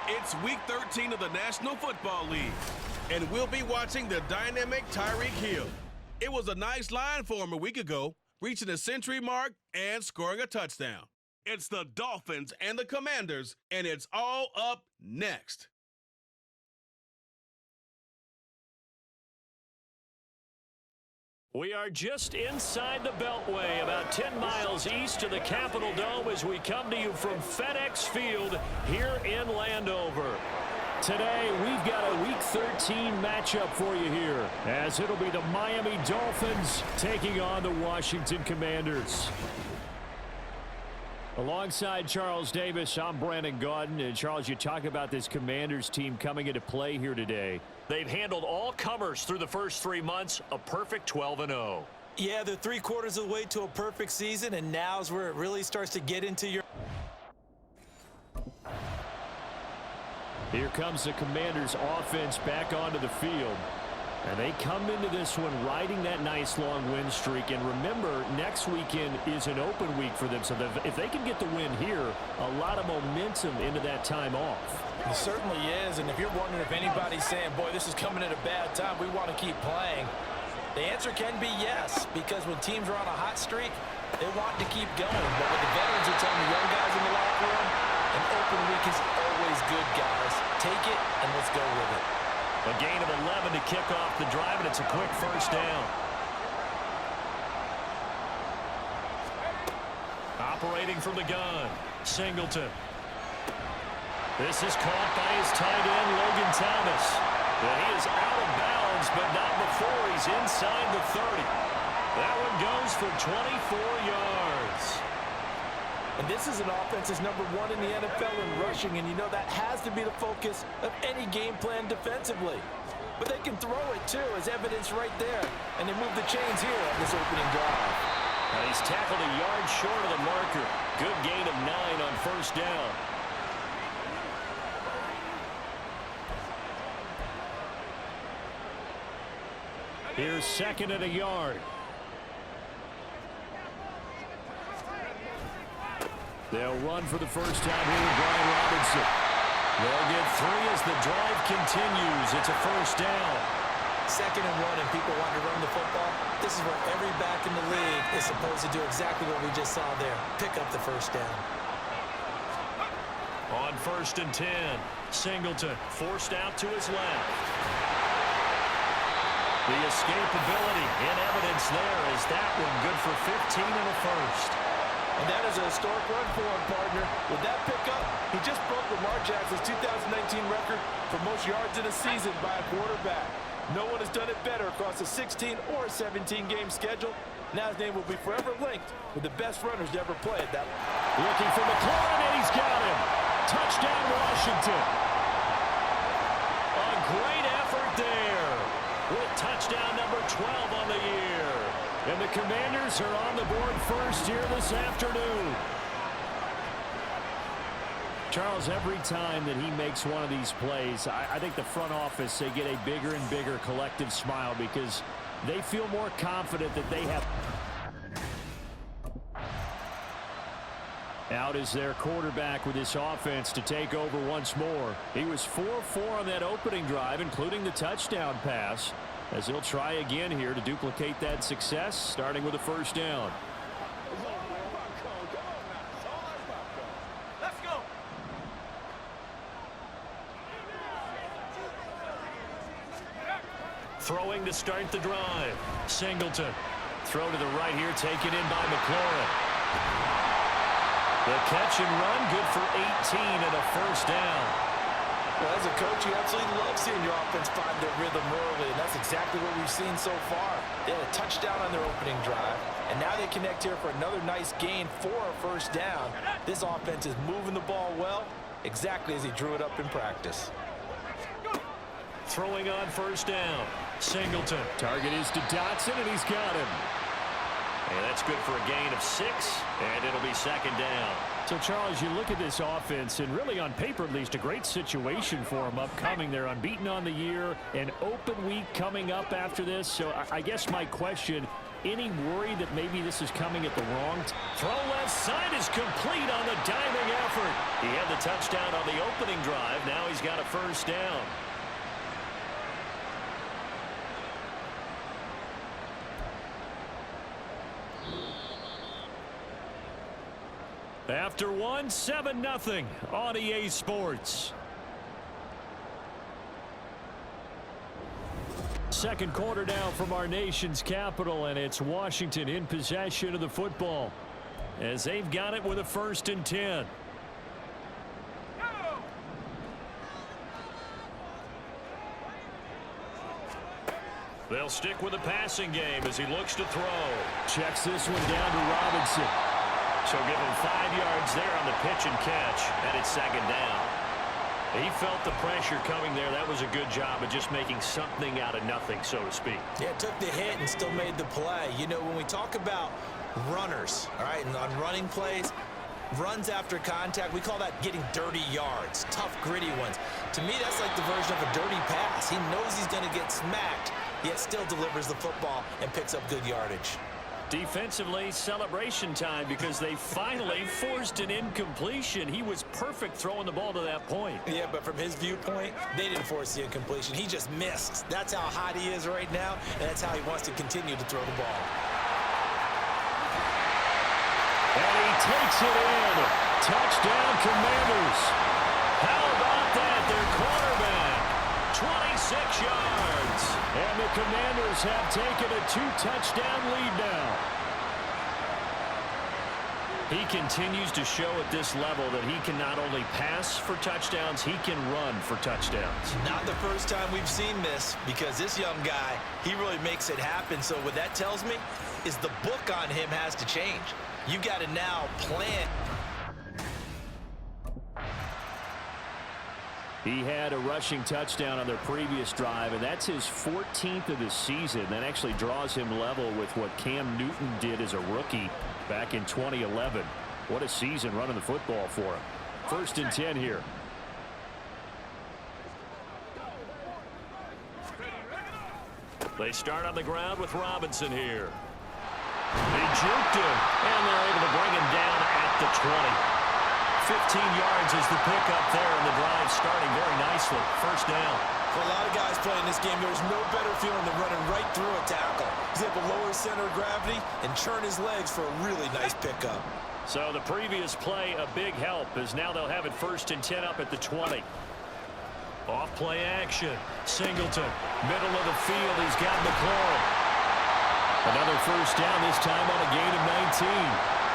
It's Week 13 of the National Football League, and we'll be watching the dynamic Tyreek Hill. It was a nice line for him a week ago, reaching the century mark and scoring a touchdown. It's the Dolphins and the Commanders, and it's all up next. We are just inside the Beltway, about 10 miles east of the Capitol Dome as we come to you from FedEx Field here in Landover. Today, we've got a Week 13 matchup for you here, as it'll be the Miami Dolphins taking on the Washington Commanders. Alongside Charles Davis, I'm Brandon Gaudin. And Charles, you talk about this Commanders team coming into play here today. They've handled all comers through the first 3 months, a perfect 12-0. Yeah, they're 3/4 of the way to a perfect season, and now's where it really starts to get into your... Here comes the Commanders' offense back onto the field. And they come into this one riding that nice long win streak. And remember, next weekend is an open week for them. So if they can get the win here, a lot of momentum into that time off. It certainly is. And if you're wondering if anybody's saying, boy, this is coming at a bad time, we want to keep playing, the answer can be yes. Because when teams are on a hot streak, they want to keep going. But what the veterans are telling the young guys in the locker room, an open week is always good, guys. Take it and let's go with it. A gain of 11 to kick off the drive, and it's a quick first down. Operating from the gun, Singleton. This is caught by his tight end, Logan Thomas. He is out of bounds, but not before he's inside the 30. That one goes for 24 yards. And this is an offense that's #1 in the NFL in rushing, and you know that has to be the focus of any game plan defensively. But they can throw it, too, as evidence right there. And they move the chains here on this opening drive. And he's tackled a yard short of the marker. Good gain of 9 on first down. Here's second and a yard. They'll run for the first time here with Brian Robinson. They'll get 3 as the drive continues. It's a first down. 2nd and 1, and people want to run the football. This is where every back in the league is supposed to do exactly what we just saw there. Pick up the first down. On 1st and 10, Singleton forced out to his left. The escapability in evidence there is that one good for 15 in the first. And that is a historic run for him, partner. With that pickup, he just broke Lamar Jackson's 2019 record for most yards in a season by a quarterback. No one has done it better across a 16 or a 17-game schedule. Now his name will be forever linked with the best runners to ever play at that. Looking for McLaurin, and he's got him. Touchdown, Washington. A great effort there with touchdown number 12 on the year. And the Commanders are on the board first here this afternoon. Charles, every time that he makes one of these plays, I think the front office, they get a bigger and bigger collective smile because they feel more confident that they have. Out is their quarterback with this offense to take over once more. He was 4-4 on that opening drive, including the touchdown pass, as he'll try again here to duplicate that success, starting with a first down. Let's go. Throwing to start the drive. Singleton. Throw to the right here, taken in by McLaurin. The catch and run, good for 18 and a first down. Well, as a coach, you absolutely love seeing your offense find their rhythm early, and that's exactly what we've seen so far. They had a touchdown on their opening drive, and now they connect here for another nice gain for a first down. This offense is moving the ball well, exactly as he drew it up in practice. Throwing on first down. Singleton. Target is to Dotson, and he's got him. And that's good for a gain of 6, and it'll be second down. So, Charles, you look at this offense, and really on paper at least, a great situation for them upcoming. They're unbeaten on the year, an open week coming up after this. So I guess my question, any worry that maybe this is coming at the wrong time? Throw left side is complete on the diving effort. He had the touchdown on the opening drive. Now he's got a first down. After one, 7-0 on EA Sports. Second quarter now from our nation's capital, and it's Washington in possession of the football as they've got it with a 1st and 10. They'll stick with the passing game as he looks to throw. Checks this one down to Robinson. So give him 5 yards there on the pitch and catch, and it's 2nd down. He felt the pressure coming there. That was a good job of just making something out of nothing, so to speak. Yeah, took the hit and still made the play. You know, when we talk about runners, all right, and on running plays, runs after contact, we call that getting dirty yards, tough, gritty ones. To me, that's like the version of a dirty pass. He knows he's going to get smacked, yet still delivers the football and picks up good yardage. Defensively, celebration time because they finally forced an incompletion. He was perfect throwing the ball to that point. Yeah, but from his viewpoint, they didn't force the incompletion. He just missed. That's how hot he is right now, and that's how he wants to continue to throw the ball. And he takes it in. Touchdown, Commanders. How about that? Their quarterback, 26 yards. And the Commanders have taken a 2-touchdown lead now. He continues to show at this level that he can not only pass for touchdowns, he can run for touchdowns. Not the first time we've seen this, because this young guy, he really makes it happen. So what that tells me is the book on him has to change. You got to now plan. He had a rushing touchdown on their previous drive, and that's his 14th of the season. That actually draws him level with what Cam Newton did as a rookie back in 2011. What a season running the football for him. 1st and 10 here. They start on the ground with Robinson here. They juked him, and they're able to bring him down at the 20. 15 yards is the pickup there, and the drive starting very nicely. 1st down. For a lot of guys playing this game, there's no better feeling than running right through a tackle. He's able to lower his center of gravity and churn his legs for a really nice pickup. So the previous play, a big help, as now they'll have it 1st and 10 up at the 20. Off play action. Singleton, middle of the field. He's got McLaurin. Another 1st down, this time on a gain of 19.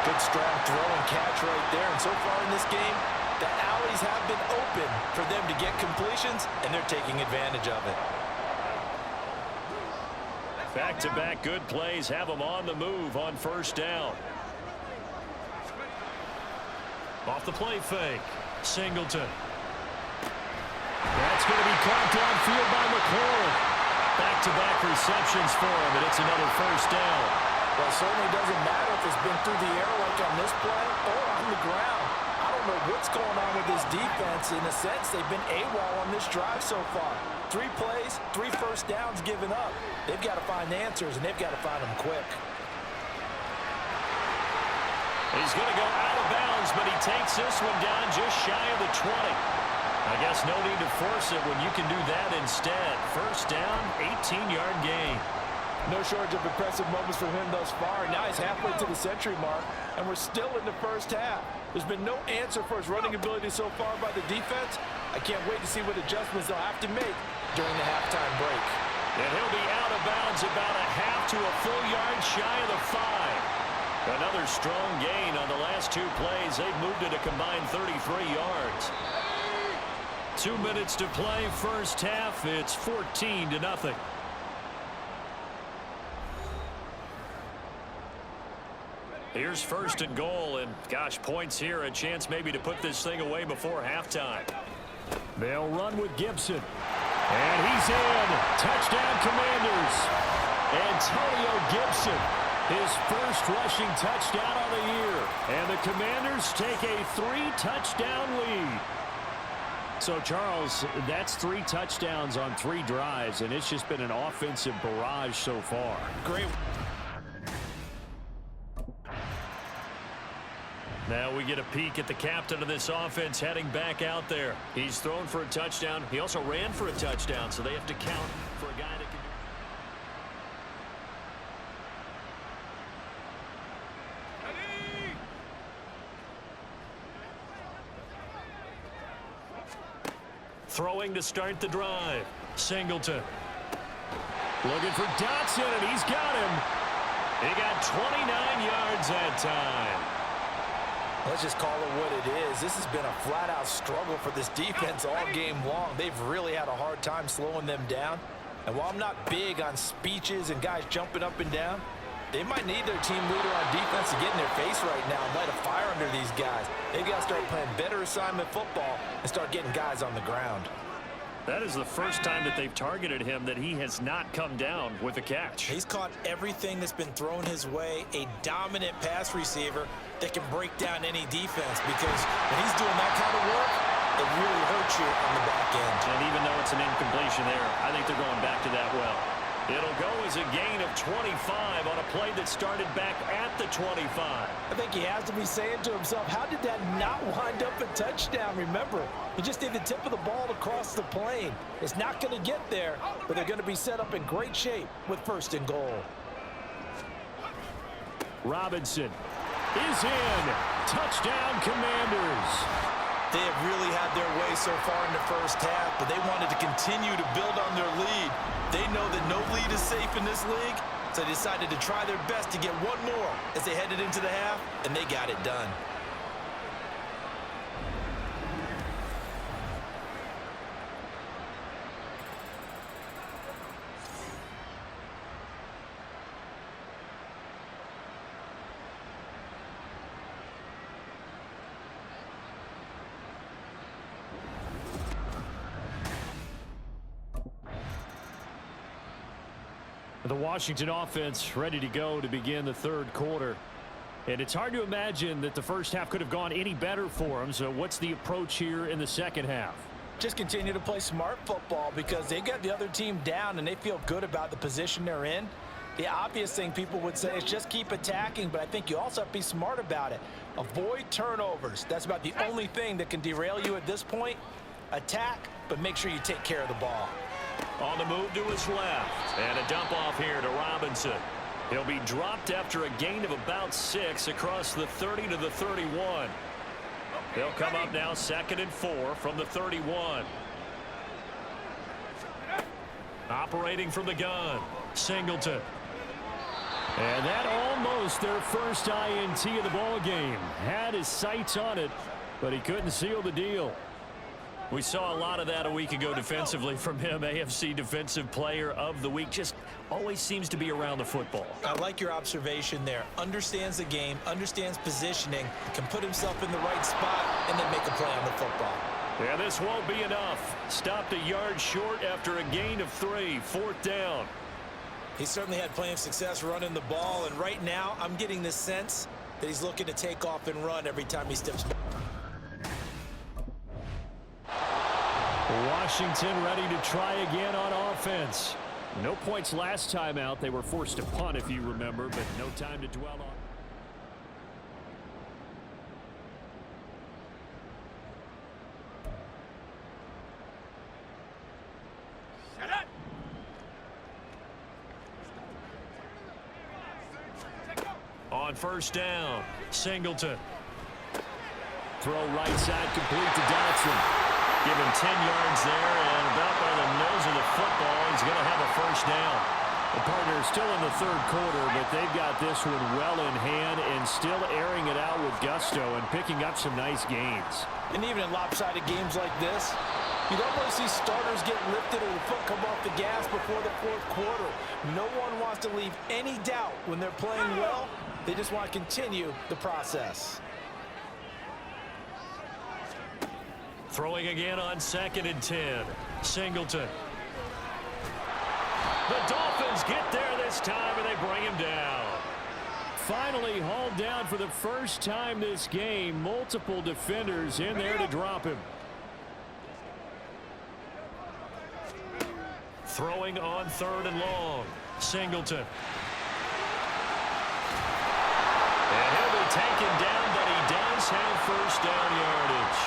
Good strong throw and catch right there. And so far in this game, the alleys have been open for them to get completions, and they're taking advantage of it. Back-to-back good plays have them on the move on 1st down. Off the play fake. Singleton. That's going to be caught downfield by McLaurin. Back-to-back receptions for him, and it's another 1st down. Well, it certainly doesn't matter if it's been through the air like on this play or on the ground. I don't know what's going on with this defense. In a sense, they've been AWOL on this drive so far. 3 plays, 3 1st downs given up. They've got to find answers, and they've got to find them quick. He's going to go out of bounds, but he takes this one down just shy of the 20. I guess no need to force it when you can do that instead. 1st down, 18-yard gain. No shortage of impressive moments from him thus far. Now he's halfway to the century mark, and we're still in the 1st half. There's been no answer for his running ability so far by the defense. I can't wait to see what adjustments they'll have to make during the halftime break. And he'll be out of bounds about a half to a full yard shy of the 5. Another strong gain on the last 2 plays. They've moved it a combined 33 yards. 2 minutes to play, 1st half. It's 14-0. Here's 1st and goal, and gosh, points here, a chance maybe to put this thing away before halftime. They'll run with Gibson. And he's in. Touchdown, Commanders. Antonio Gibson, his 1st rushing touchdown on the year. And the Commanders take a 3-touchdown lead. So, Charles, that's 3 touchdowns on 3 drives, and it's just been an offensive barrage so far. Great. Now we get a peek at the captain of this offense heading back out there. He's thrown for a touchdown. He also ran for a touchdown, so they have to count for a guy that can do. Throwing to start the drive. Singleton. Looking for Dotson, and he's got him. He got 29 yards that time. Let's just call it what it is. This has been a flat-out struggle for this defense all game long. They've really had a hard time slowing them down. And while I'm not big on speeches and guys jumping up and down, they might need their team leader on defense to get in their face right now and light a fire under these guys. They've got to start playing better assignment football and start getting guys on the ground. That is the first time that they've targeted him that he has not come down with a catch. He's caught everything that's been thrown his way, a dominant pass receiver that can break down any defense, because when he's doing that kind of work, it really hurts you on the back end. And even though it's an incompletion there, I think they're going back to that well. It'll go as a gain of 25 on a play that started back at the 25. I think he has to be saying to himself, how did that not wind up a touchdown? Remember, he just did the tip of the ball across the plane. It's not going to get there, but they're going to be set up in great shape with first and goal. Robinson is in. Touchdown, Commanders. They have really had their way so far in the first half, but they wanted to continue to build on their lead. They know that no lead is safe in this league, so they decided to try their best to get one more as they headed into the half, and they got it done. The Washington offense ready to go to begin the third quarter. And it's hard to imagine that the first half could have gone any better for them. So what's the approach here in the second half? Just continue to play smart football, because they got the other team down and they feel good about the position they're in. The obvious thing people would say is just keep attacking, but I think you also have to be smart about it. Avoid turnovers. That's about the only thing that can derail you at this point. Attack, but make sure you take care of the ball. On the move to his left. And a dump off here to Robinson. He'll be dropped after a gain of about 6 across the 30 to the 31. They'll come up now 2nd and 4 from the 31. Operating from the gun. Singleton. And that almost their first INT of the ball game. Had his sights on it, but he couldn't seal the deal. We saw a lot of that a week ago defensively from him. AFC Defensive Player of the Week. Just always seems to be around the football. I like your observation there. Understands the game, understands positioning, can put himself in the right spot, and then make a play on the football. Yeah, this won't be enough. Stopped a yard short after a gain of 3. 4th down. He certainly had plenty of success running the ball, and right now I'm getting the sense that he's looking to take off and run every time he steps back. Washington ready to try again on offense. No points last time out. They were forced to punt, if you remember, but no time to dwell on. On 1st down, Singleton. Throw right side complete to Dotson. Give him 10 yards there, and about by the nose of the football, he's going to have a 1st down. The partner is still in the 3rd quarter, but they've got this one well in hand and still airing it out with gusto and picking up some nice gains. And even in lopsided games like this, you don't really see starters get lifted or the foot come off the gas before the 4th quarter. No one wants to leave any doubt when they're playing well. They just want to continue the process. Throwing again on 2nd and 10. Singleton. The Dolphins get there this time, and they bring him down. Finally hauled down for the first time this game. Multiple defenders in there to drop him. Throwing on 3rd and long. Singleton. And he'll be taken down, but he does first down yardage.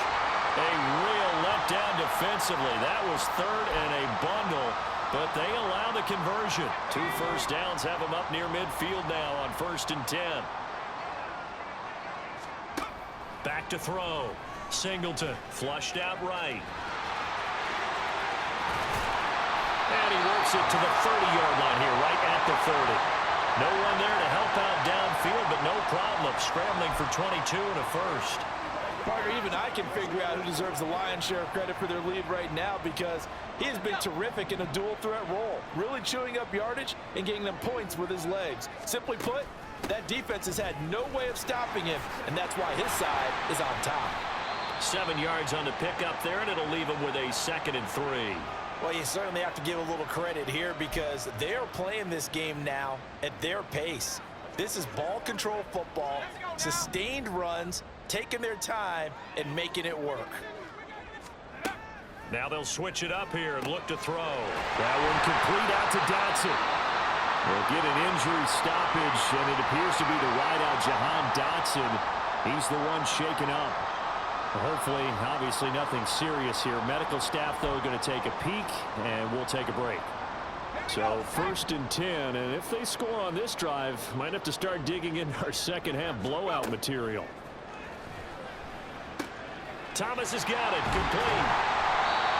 A real letdown defensively. That was third and a bundle, but they allow the conversion. 2 first downs have them up near midfield now on 1st and 10. Back to throw. Singleton flushed out right. And he works it to the 30-yard line here, right at the 30. No one there to help out downfield, but no problem. Scrambling for 22 and a first. Parker, even I can figure out who deserves the lion's share of credit for their lead right now, because he has been terrific in a dual threat role, really chewing up yardage and getting them points with his legs. Simply put, that defense has had no way of stopping him, and that's why his side is on top. 7 yards on the pickup there, and it'll leave him with a 2nd and 3. Well, you certainly have to give a little credit here, because they're playing this game now at their pace. This is ball control football, sustained runs, taking their time and making it work. Now they'll switch it up here and look to throw. That one complete out to Dotson. We'll get an injury stoppage, and it appears to be the wideout, Jahan Dotson. He's the one shaken up. Hopefully, obviously nothing serious here. Medical staff, though, going to take a peek, and we'll take a break. So 1st and 10, and if they score on this drive, might have to start digging in our second-half blowout material. Thomas has got it, complete.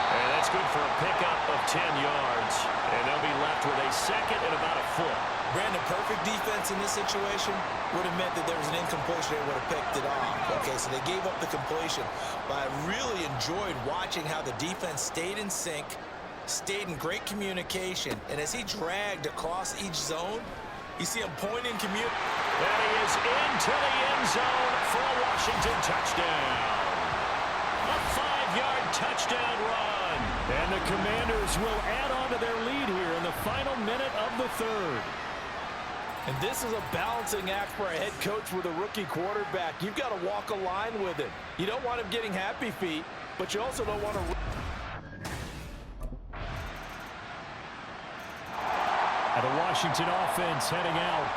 And that's good for a pickup of 10 yards. And they'll be left with a 2nd and about a foot. Brandon, perfect defense in this situation would have meant that there was an incompletion. They would have picked it off. Okay, so they gave up the completion. But I really enjoyed watching how the defense stayed in sync, stayed in great communication. And as he dragged across each zone, you see him pointing, And he is into the end zone for a Washington touchdown. A 5-yard touchdown run. And the Commanders will add on to their lead here in the final minute of the 3rd. And this is a balancing act for a head coach with a rookie quarterback. You've got to walk a line with him. You don't want him getting happy feet, but you also don't want to... And the Washington offense heading out.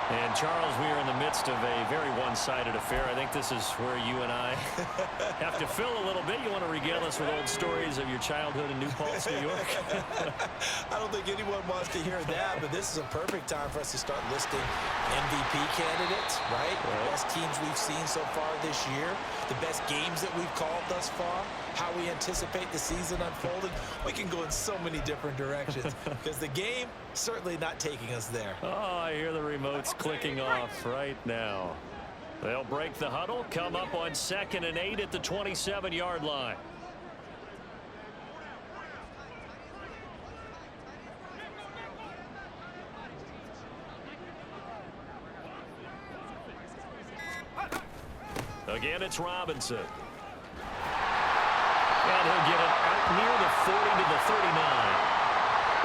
And, Charles, we are in the midst of a very one-sided affair. I think this is where you and I have to fill a little bit. You want to regale us with old stories of your childhood in New Paltz, New York? I don't think anyone wants to hear that, but this is a perfect time for us to start listing MVP candidates, right? The best teams we've seen so far this year, the best games that we've called thus far, how we anticipate the season unfolding. We can go in so many different directions because the game certainly not taking us there. Oh, I hear the remotes clicking off right now. They'll break the huddle, come up on 2nd and 8 at the 27-yard line. Again, it's Robinson. And he'll get it out near the 40 to the 39.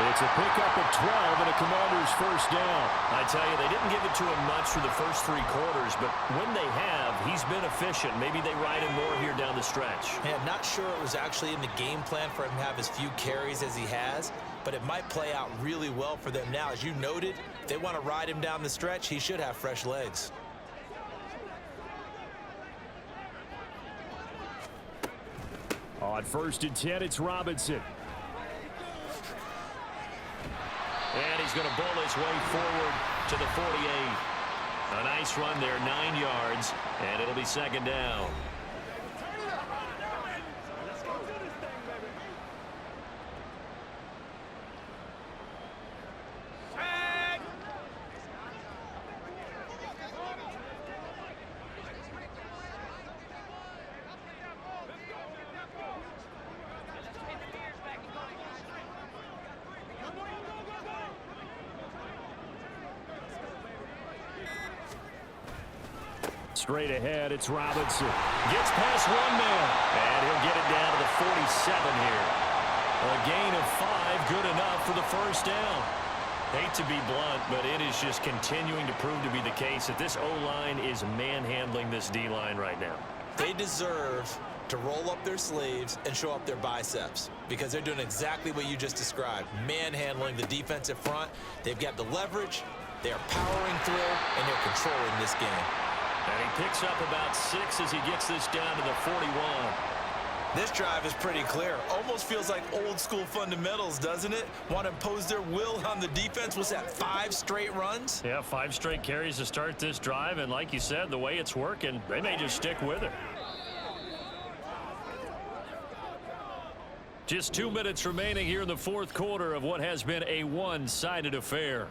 It's a pickup of 12 and a Commanders first down. I tell you, they didn't give it to him much for the first 3 quarters, but when they have, he's been efficient. Maybe they ride him more here down the stretch. Man, not sure it was actually in the game plan for him to have as few carries as he has, but it might play out really well for them now. As you noted, if they want to ride him down the stretch, he should have fresh legs. On 1st and 10, it's Robinson. And he's going to bull his way forward to the 48. A nice run there, 9 yards, and it'll be 2nd down. Straight ahead, it's Robinson. Gets past 1 man, and he'll get it down to the 47 here. A gain of 5, good enough for the first down. Hate to be blunt, but it is just continuing to prove to be the case that this O-line is manhandling this D-line right now. They deserve to roll up their sleeves and show up their biceps because they're doing exactly what you just described, manhandling the defensive front. They've got the leverage, they're powering through, and they're controlling this game. And he picks up about 6 as he gets this down to the 41. This drive is pretty clear. Almost feels like old school fundamentals, doesn't it? Want to impose their will on the defense. Was that 5 straight runs? Yeah, 5 straight carries to start this drive. And like you said, the way it's working, they may just stick with it. Just 2 minutes remaining here in the fourth quarter of what has been a one-sided affair.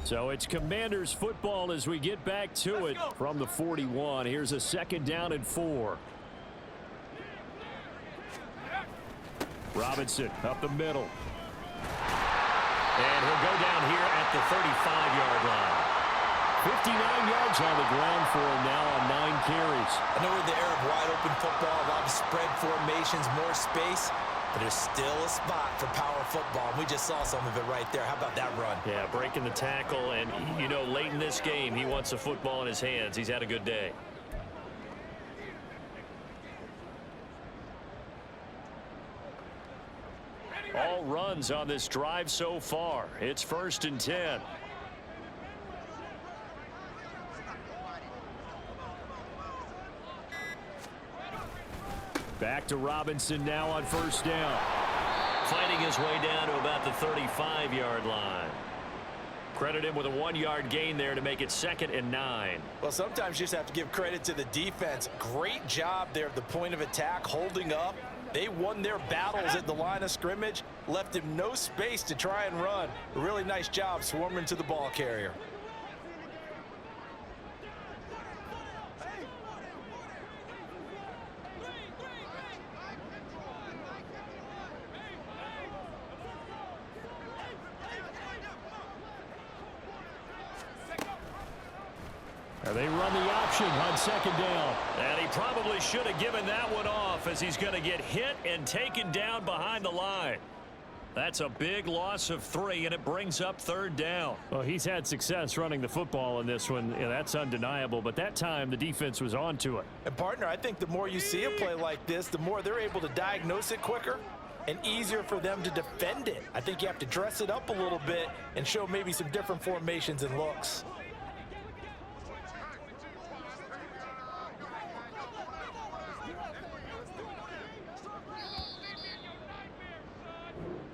So it's Commanders football as we get back to it from the 41. Here's a 2nd down and 4. Robinson up the middle. And he'll go down here at the 35-yard line. 59 yards on the ground for him now on 9 carries. I know we're in the era of wide-open football, a lot of spread formations, more space, but there's still a spot for power football, and we just saw some of it right there. How about that run? Yeah, breaking the tackle, and, you know, late in this game, he wants the football in his hands. He's had a good day. All runs on this drive so far. It's 1st and 10. Back to Robinson now on 1st down. Fighting his way down to about the 35-yard line. Credit him with a 1-yard gain there to make it 2nd and 9. Well, sometimes you just have to give credit to the defense. Great job there at the point of attack, holding up. They won their battles at the line of scrimmage, left him no space to try and run. A really nice job swarming to the ball carrier. They run the option on 2nd down. And he probably should have given that one off as he's going to get hit and taken down behind the line. That's a big loss of 3, and it brings up 3rd down. Well, he's had success running the football in this one. Yeah, that's undeniable, but that time the defense was on to it. And, partner, I think the more you see a play like this, the more they're able to diagnose it quicker and easier for them to defend it. I think you have to dress it up a little bit and show maybe some different formations and looks.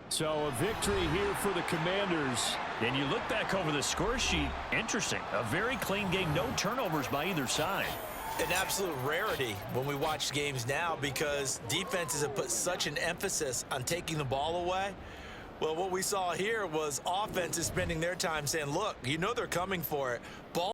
So a victory here for the Commanders. And you look back over the score sheet, interesting. A very clean game, no turnovers by either side. An absolute rarity when we watch games now because defenses have put such an emphasis on taking the ball away. Well, what we saw here was offenses spending their time saying, look, you know they're coming for it. Ball